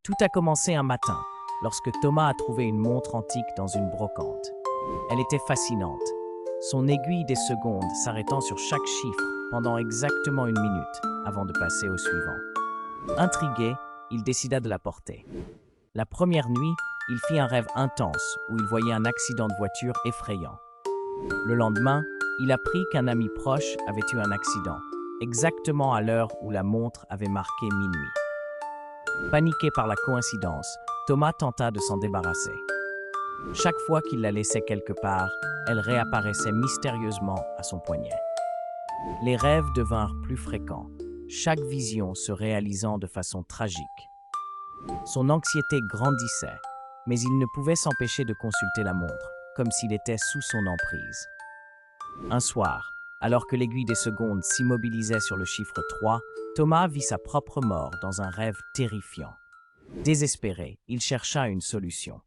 Tout a commencé un matin, lorsque Thomas a trouvé une montre antique dans une brocante. Elle était fascinante, son aiguille des secondes s'arrêtant sur chaque chiffre pendant exactement une minute avant de passer au suivant. Intrigué, il décida de la porter. La première nuit, il fit un rêve intense où il voyait un accident de voiture effrayant. Le lendemain, il apprit qu'un ami proche avait eu un accident, exactement à l'heure où la montre avait marqué minuit. Paniqué par la coïncidence, Thomas tenta de s'en débarrasser. Chaque fois qu'il la laissait quelque part, elle réapparaissait mystérieusement à son poignet. Les rêves devinrent plus fréquents, chaque vision se réalisant de façon tragique. Son anxiété grandissait, mais il ne pouvait s'empêcher de consulter la montre, comme s'il était sous son emprise. Un soir, alors que l'aiguille des secondes s'immobilisait sur le chiffre 3, Thomas vit sa propre mort dans un rêve terrifiant. Désespéré, il chercha une solution.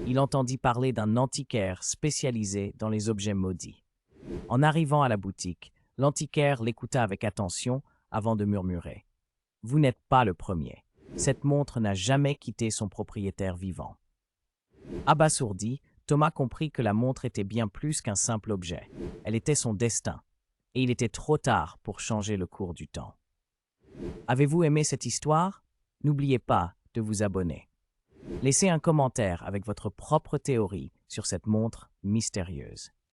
Il entendit parler d'un antiquaire spécialisé dans les objets maudits. En arrivant à la boutique, l'antiquaire l'écouta avec attention avant de murmurer. « Vous n'êtes pas le premier. Cette montre n'a jamais quitté son propriétaire vivant. » Abasourdi, Thomas comprit que la montre était bien plus qu'un simple objet. Elle était son destin, et il était trop tard pour changer le cours du temps. Avez-vous aimé cette histoire? N'oubliez pas de vous abonner. Laissez un commentaire avec votre propre théorie sur cette montre mystérieuse.